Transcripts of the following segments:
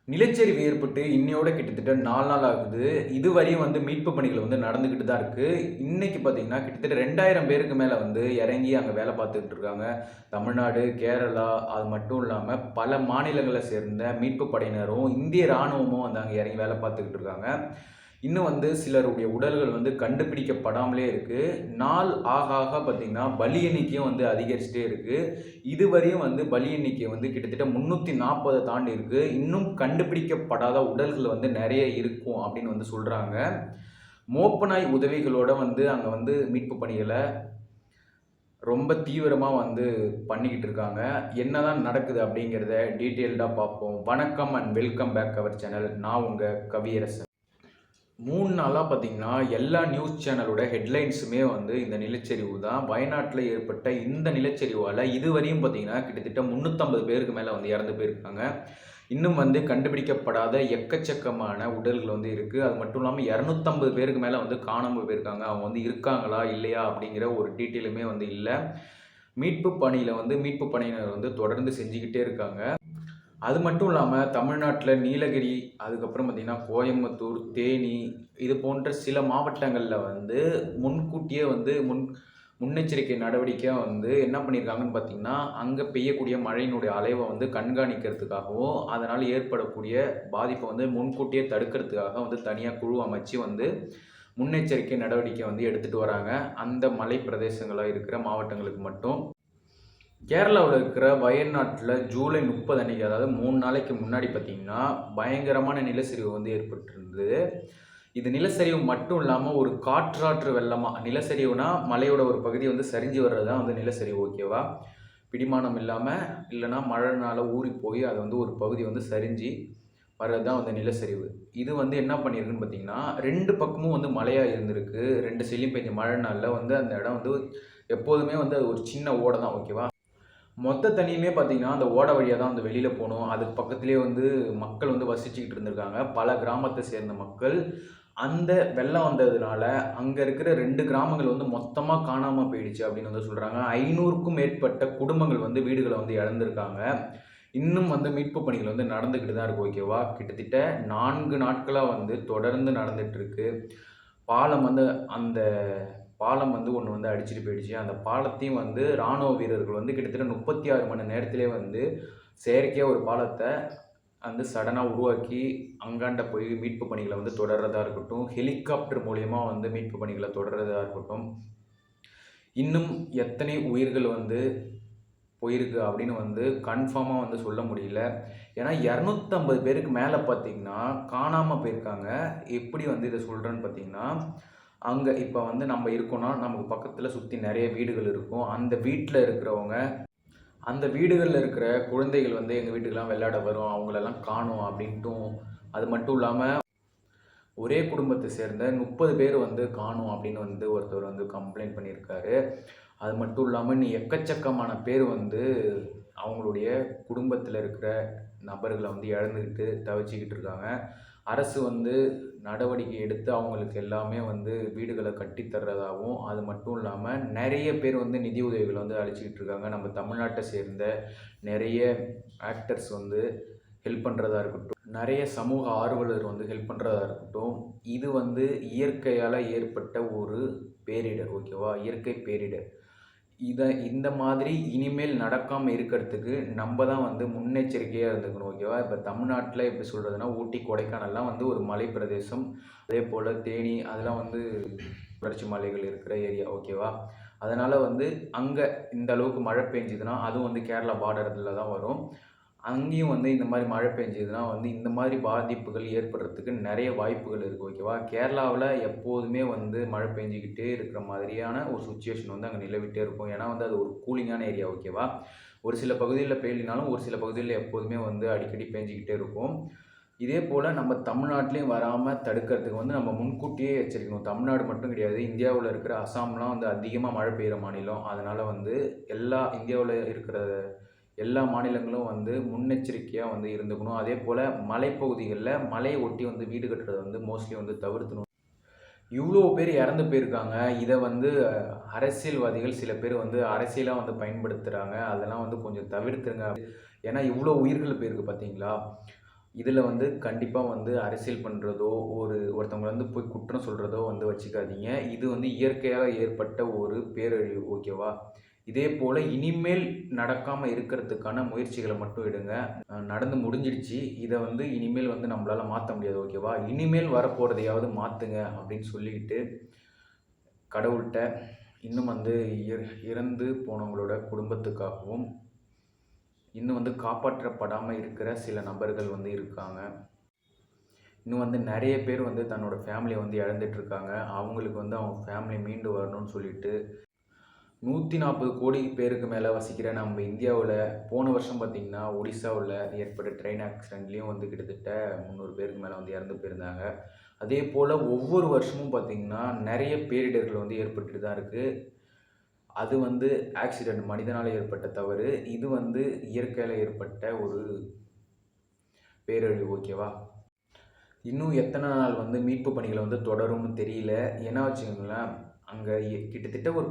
நிலச்சரிவு ஏற்பட்டு இன்னையோட கிட்டத்தட்ட 4 நாள் ஆகுது. இதுவரையும் மீட்பு பணிகள் நடந்துகிட்டு தான் இருக்கு. இன்னைக்கு பார்த்தீங்கன்னா, கிட்டத்தட்ட 2000 பேருக்கு மேல இறங்கி அங்க வேலை பார்த்துட்டு இருக்காங்க. தமிழ்நாடு, கேரளா அது மட்டும் இல்லாம பல மாநிலங்கள சேர்ந்த மீட்பு படையினரும், இந்திய ராணுவமும் அங்க இறங்கி வேலை பார்த்துக்கிட்டு இருக்காங்க. இன்னும் சிலருடைய உடல்கள் கண்டுபிடிக்கப்படாமலே இருக்கு. நாள் ஆக ஆக பார்த்தீங்கன்னா, பலி எண்ணிக்கையும் அதிகரிச்சுட்டே இருக்கு. இதுவரையும் பலி எண்ணிக்கை கிட்டத்தட்ட 340 தாண்டி இருக்கு. இன்னும் கண்டுபிடிக்கப்படாத உடல்கள் நெறைய இருக்கும் அப்படின்னு சொல்றாங்க. மோப்ப நாய் உதவிகளோட அங்க மீட்பு பணிகள ரொம்ப தீவிரமா பண்ணிக்கிட்டு இருக்காங்க. என்னதான் நடக்குது அப்படிங்கிறத டீட்டெயில்டா பார்ப்போம். வணக்கம் and welcome back our channel. நான் உங்க கவியரசன். 3 நாளா பார்த்தீங்கன்னா, எல்லா நியூஸ் சேனலோட ஹெட்லைன்ஸுமே இந்த நிலச்சரிவு தான். வயநாட்டில ஏற்பட்ட இந்த நிலச்சரிவால இதுவரையும் பார்த்தீங்கன்னா, கிட்டத்தட்ட 350 பேருக்கு மேல இறந்து போயிருக்காங்க. இன்னும் கண்டுபிடிக்கப்படாத எக்கச்சக்கமான உடல்கள் இருக்கு. அது மட்டும் இல்லாம 250 பேருக்கு மேல காணாம போயிருக்காங்க. அவங்க இருக்காங்களா? இல்லையா? அப்படிங்கிற ஒரு டீட்டெயிலுமே இல்ல. மீட்பு பணியில மீட்பு படையினர் தொடர்ந்து செஞ்சுக்கிட்டே இருக்காங்க. அது மட்டும் இல்லாம தமிழ்நாட்டில நீலகிரி, அதுக்கப்புறம் பார்த்தீங்கன்னா, கோயம்புத்தூர், தேனி இது போன்ற சில மாவட்டங்கள்ல முன்கூட்டியே முன்னெச்சரிக்கை நடவடிக்கையா என்ன பண்ணியிருக்காங்கன்னு பார்த்தீங்கன்னா, அங்க பெய்யக்கூடிய மழையினுடைய அளவ கண்காணிக்கிறதுக்காகவும், அதனால ஏற்படக்கூடிய பாதிப்ப முன்கூட்டியே தடுக்கிறதுக்காக தனியா குழு அமைச்சு முன்னெச்சரிக்கை நடவடிக்கை எடுத்துட்டு வராங்க. அந்த மலை பிரதேசங்களா இருக்கிற மாவட்டங்களுக்கு மட்டும். கேரளாவுல இருக்கிற வயநாட்டில ஜூலை 30 அன்னைக்கு, அதாவது 3 நாளைக்கு முன்னாடி பார்த்தீங்கன்னா, பயங்கரமான நிலச்சரிவு ஏற்பட்டிருந்தது. இது நிலச்சரிவு மட்டும் இல்லாம ஒரு காற்றாற்று வெள்ளமா, நிலச்சரிவுனா மலையோட ஒரு பகுதி சரிஞ்சு வர்றது தான் நிலச்சரிவு, ஓகேவா? பிடிமானம் இல்லாம, இல்லன்னா மழைனால ஊறி போய் அது ஒரு பகுதி சரிஞ்சு வர்றது தான் நிலச்சரிவு. இது என்ன பண்ணியிருக்குன்னு பார்த்தீங்கன்னா, 2 பக்கமும் மலையா இருந்திருக்கு. 2 சைட்லயும் பெஞ்ச மழைனால அந்த இடம் எப்போதுமே அது ஒரு சின்ன ஓடை தான், ஓகேவா? மொத்த தண்ணியுமே பார்த்தீங்கன்னா, அந்த ஓடை வழியா தான் வெளியில போணும். அதுக்கு பக்கத்திலேயே மக்கள் வசிச்சுக்கிட்டு இருந்திருக்காங்க. பல கிராமத்த சேர்ந்த மக்கள். அந்த வெள்ளம் வந்ததுனால, அங்க இருக்கிற 2 கிராமங்கள் மொத்தமா காணாம போயிடுச்சு அப்படின்னு சொல்றாங்க. 500க்கும் மேற்பட்ட குடும்பங்கள் வீடுகள இழந்திருக்காங்க. இன்னும் மீட்பு பணிகள் நடந்துகிட்டு தான் இருக்கு, ஓகேவா? கிட்டத்தட்ட 4 நாட்களா தொடர்ந்து நடந்துட்டு இருக்கு. பாலம் அந்த பாலம் ஒண்ணு அடிச்சுட்டு போயிடுச்சு. அந்த பாலத்தையும் ராணுவ வீரர்கள் கிட்டத்தட்ட 36 மணி நேரத்திலே செயற்கையா ஒரு பாலத்த சடனா உருவாக்கி, அங்காண்ட போய் மீட்பு பணிகள தொடர்றதா இருக்கட்டும், ஹெலிகாப்டர் மூலியமா மீட்பு பணிகள தொடர்றதா இருக்கட்டும். இன்னும் எத்தனை உயிர்கள் போயிருக்கு அப்படின்னு கன்ஃபார்மா சொல்ல முடியல. ஏன்னா 250 பேருக்கு மேல பார்த்தீங்கன்னா, காணாம போயிருக்காங்க. எப்படி இத சொல்றேன்னு பார்த்தீங்கன்னா, அங்க இப்ப நம்ம இருக்கோம்னா, நமக்கு பக்கத்துல சுத்தி நெறைய வீடுகள் இருக்கும். அந்த வீட்ல இருக்கிறவங்க, அந்த வீடுகள்ல இருக்கிற குழந்தைகள் எங்க வீட்டுக்குலாம் விளையாட வரும். அவங்களெல்லாம் காணோம் அப்படின்ட்டும், அது மட்டும் இல்லாம ஒரே குடும்பத்த சேர்ந்த 30 பேர் காணோம் அப்படின்னு ஒருத்தர் கம்ப்ளைண்ட் பண்ணியிருக்காரு. அது மட்டும் இல்லாம இன்னும் எக்கச்சக்கமான பேர் அவங்களுடைய குடும்பத்தில இருக்கிற நபர்கள இழந்துகிட்டு தவிச்சுக்கிட்டு இருக்காங்க. அரசு நடவடிக்கை எடுத்து அவங்களுக்கு எல்லாமே வீடுகள கட்டி தர்றதாவும், அது மட்டும் இல்லாம நெறைய பேர் நிதி உதவிகள் அளிச்சுக்கிட்டு இருக்காங்க. நம்ம தமிழ்நாட்ட சேர்ந்த நெறைய ஆக்டர்ஸ் ஹெல்ப் பண்றதா இருக்கட்டும், நெறைய சமூக ஆர்வலர் ஹெல்ப் பண்றதா இருக்கட்டும். இது இயற்கையால ஏற்பட்ட ஒரு பேரிடர், ஓகேவா? இயற்கை பேரிடர். இந்த மாதிரி இனிமேல் நடக்காம இருக்கிறதுக்கு நம்ம தான் முன்னெச்சரிக்கையா இருந்துக்கணும், ஓகேவா? இப்ப தமிழ்நாட்டுல எப்படி சொல்றதுன்னா, ஊட்டி, கொடைக்கானல்லாம் ஒரு மலை பிரதேசம். அதேபோல தேனி அதெல்லாம் தொடர்ச்சி மலைகள் இருக்கிற ஏரியா, ஓகேவா? அதனால அங்க இந்த அளவுக்கு மழை பெஞ்சதுன்னா, அதுவும் கேரளா பார்டர்ல தான் வரும். அங்கேயும் இந்த மாரி மழை பெஞ்சதுன்னா இந்த மாதிரி பாதிப்புகள் ஏற்படுறதுக்கு நெறைய வாய்ப்புகள் இருக்கு, ஓகேவா? கேரளாவுல எப்போதுமே மழை பெஞ்சுக்கிட்டே இருக்கிற மாதிரியான ஒரு சிச்சுவேஷன் அங்க நிலவிட்டே இருக்கும். ஏன்னா அது ஒரு கூலிங்கான ஏரியா, ஓகேவா? ஒரு சில பகுதியில பெய்யலினாலும், ஒரு சில பகுதியில எப்போதுமே அடிக்கடி பேஞ்சுக்கிட்டே இருக்கும். இதே போல நம்ம தமிழ்நாட்டிலயும் வராம தடுக்கிறதுக்கு நம்ம முன்கூட்டியே எச்சரிக்கணும். தமிழ்நாடு மட்டும் கிடையாது, இந்தியாவுல இருக்கிற அசாம்லாம் அதிகமா மழை பெய்யுற மாநிலம். அதனால எல்லா இந்தியாவுல இருக்கிற எல்லா மாநிலங்களும் முன்னெச்சரிக்கையா இருந்துக்கணும். அதேபோல மலைப்பகுதிகள்ல மலைய ஒட்டி வீடு கட்டுறத மோஸ்ட்லி தவிர்க்கணும். இவ்ளோ பேர் இறந்து போயிருக்காங்க. இத அரசியல்வாதிகள் சில பேர் அரசியலா பயன்படுத்துறாங்க. அதெல்லாம் கொஞ்சம் தவிர்த்துருங்க. ஏன்னா இவ்ளோ உயிர்கள் போயிருக்கு பார்த்தீங்களா? இதில் வந்து கண்டிப்பாக வந்து அரசியல் பண்ணுறதோ, ஒருத்தவங்கள வந்து போய் குற்றம் சொல்கிறதோ வந்து வச்சுக்காதீங்க. இது வந்து இயற்கையாக ஏற்பட்ட ஒரு பேரழிவு, ஓகேவா? இதே போல் இனிமேல் நடக்காமல் இருக்கிறதுக்கான முயற்சிகளை மட்டும் எடுங்க. நடந்து முடிஞ்சிடுச்சு. இதை வந்து இனிமேல் வந்து நம்மளால் மாற்ற முடியாது, ஓகேவா? இனிமேல் வரப்போகிறதையாவது மாற்றுங்க அப்படின்னு சொல்லிக்கிட்டு கடவுள்கிட்ட இன்னும் வந்து இறந்து போனவங்களோட குடும்பத்துக்காகவும் இன்னும் வந்து காப்பாற்றப்படாமல் இருக்கிற சில நபர்கள் வந்து இருக்காங்க. இன்னும் வந்து நிறைய பேர் வந்து தன்னோட ஃபேமிலியை வந்து இழந்துட்டுருக்காங்க. அவங்களுக்கு வந்து அவங்க ஃபேமிலி மீண்டு வரணும்னு சொல்லிட்டு 140 கோடி பேருக்கு மேலே வசிக்கிற நம்ம இந்தியாவில் போன வருஷம் பார்த்திங்கன்னா ஒடிசாவில் ஏற்பட்ட ட்ரெயின் ஆக்சிடெண்ட்லேயும் வந்து கிட்டத்தட்ட 300 பேருக்கு மேலே வந்து இறந்து போயிருந்தாங்க. அதே போல் ஒவ்வொரு வருஷமும் பார்த்திங்கன்னா நிறைய பேரிடர்கள் வந்து ஏற்பட்டுட்டு தான் இருக்குது. அது வந்து ஆக்சிடெண்ட் மனிதனால் ஏற்பட்ட தவறு. இது வந்து இயற்கையில் ஏற்பட்ட ஒரு பேரழிவு, ஓகேவா? இன்னும் எத்தனை நாள் வந்து மீட்பு பணிகளை வந்து தொடரும்னு தெரியல. ஏன்னா வச்சுக்கோங்களேன், அங்கே கிட்டத்தட்ட ஒரு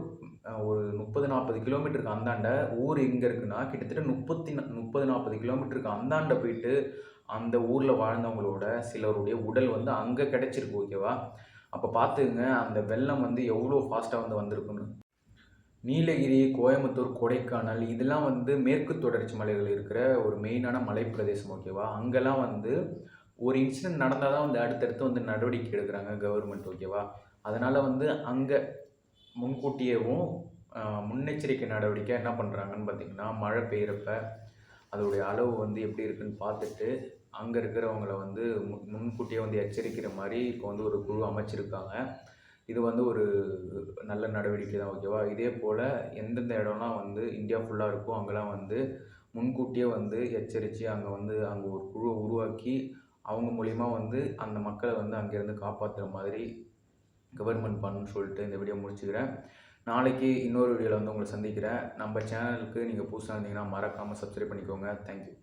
ஒரு 30-40 கிலோமீட்டருக்கு அந்தாண்ட ஊர் எங்கே இருக்குன்னா, கிட்டத்தட்ட 30-40 கிலோமீட்டருக்கு அந்தாண்ட போயிட்டு அந்த ஊரில் வாழ்ந்தவங்களோட சிலருடைய உடல் வந்து அங்கே கிடச்சிருக்கு, ஓகேவா? அப்போ பார்த்துக்குங்க அந்த வெள்ளம் வந்து எவ்வளோ ஃபாஸ்ட்டாக வந்து வந்திருக்குன்னு. நீலகிரி, கோயம்புத்தூர், கொடைக்கானல் இதெல்லாம் வந்து மேற்கு தொடர்ச்சி மலைகள் இருக்கிற ஒரு மெயினான மலைப்பிரதேசம், ஓகேவா? அங்கெல்லாம் வந்து ஒரு இன்சிடென்ட் நடந்தால் தான் வந்து அடுத்தடுத்து வந்து நடவடிக்கை எடுக்கிறாங்க கவர்மெண்ட், ஓகேவா? அதனால் வந்து அங்கே முன்கூட்டியேவும் முன்னெச்சரிக்கை நடவடிக்கை என்ன பண்ணுறாங்கன்னு பார்த்திங்கன்னா, மழை பெய்கிறப்ப அதோடைய அளவு வந்து எப்படி இருக்குன்னு பார்த்துட்டு அங்கே இருக்கிறவங்கள வந்து முன்கூட்டியே வந்து எச்சரிக்கிற மாதிரி இப்போ வந்து ஒரு குழு அமைச்சிருக்காங்க. இது வந்து ஒரு நல்ல நடவடிக்கை தான், ஓகேவா? இதே போல் எந்தெந்த இடம்லாம் வந்து இந்தியா ஃபுல்லாக இருக்கோ அங்கெல்லாம் வந்து முன்கூட்டியே வந்து எச்சரித்து அங்கே ஒரு குழுவை உருவாக்கி அவங்க மூலிமா வந்து அந்த மக்களை வந்து அங்கேருந்து காப்பாற்றுற மாதிரி கவர்மெண்ட் பண்ணணும்னு சொல்லிட்டு இந்த வீடியோ முடிச்சுக்கிறேன். நாளைக்கு இன்னொரு வீடியோவில் வந்து உங்களை சந்திக்கிறேன். நம்ம சேனலுக்கு நீங்கள் புதுசாக இருந்தீங்கன்னா மறக்காமல் சப்ஸ்கிரைப் பண்ணிக்கோங்க. தேங்க்யூ.